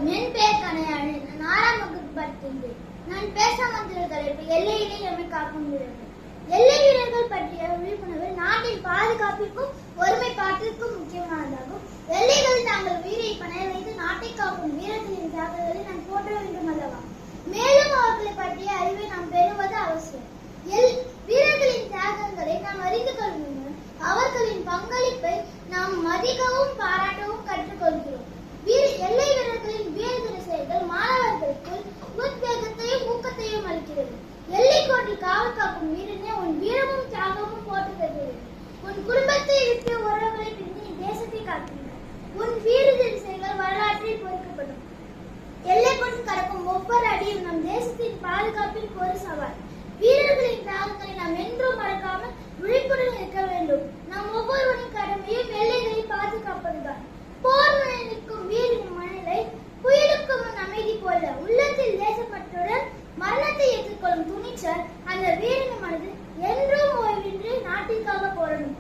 வணக்கம். என் பெயர் கனையாளி. நான் 4ஆம் வகுப்பு படிக்கின்றேன். நான் பேச வந்துள்ள தலைப்பு எல்லையிலே எம்மை காக்கும் வீரர்கள். எல்லை வீரர்கள் பற்றிய விழிப்புணர்வு நாட்டின் பாதுகாப்பிற்கும் ஒருமைப்பாட்டிற்கும் முக்கியமானதாகும். எல்லைகளில் தாங்கள் உயிரை பணைய வைத்து நாட்டை காக்கும் வீரர்களின் தியாகங்களை நாம் போற்ற வேண்டும் அல்லவா? மேலும் அவர்களை பற்றிய அறிவை நாம் பெறுவது அவசியம். வீரர்களின் தியாகங்களை நாம் அறிந்து கொள்ளும் அவர்களின் பங்களிப்பை நாம் மதிக்கவும் பாராட்டவும் கற்றுக்கொள்கிறோம். எல்லை வீரர்களின் வீரதீர செயல்கள் மாணவர்களுக்கு உத்வேகத்தையும் ஊக்கத்தையும் அளிக்கிறது. எல்லைக்கோட்டில் காவல் காக்கும் வீரனே உன் வீரமும் தியாகமும் போட்டு தருகிறது. உன் குடும்பத்தை விட்டு உறவுகளை பிரிந்து நீ தேசத்தை காக்கின்றன. உன் வீரதீர செயல்கள் வரலாற்றில் பொறிக்கப்படும். எல்லைக்கோட்டில் கடக்கும் ஒவ்வொரு அடியும் நம் தேசத்தின் பாதுகாப்பிற்கு ஒரு சவால். வீரர்களின் தியாகங்களை நாம் என்றும் மறக்காமல் விழிப்புடன் இருக்க வேண்டும். நம் ஒவ்வொருவரின் கடமையும் எல்லைகளை பாதுகாப்பதுதான். போர் முனை நிற்கும் வீரின் மனநிலை புயலுக்கு முன் அமைதி போல உள்ளத்தில் தேசப்பற்றுடன் மரணத்தை எதிர்கொள்ளும் துணிச்சல் அந்த வீரனின் மனதில் என்றும் ஓய்வின்றி நாட்டிற்காக போராடும்.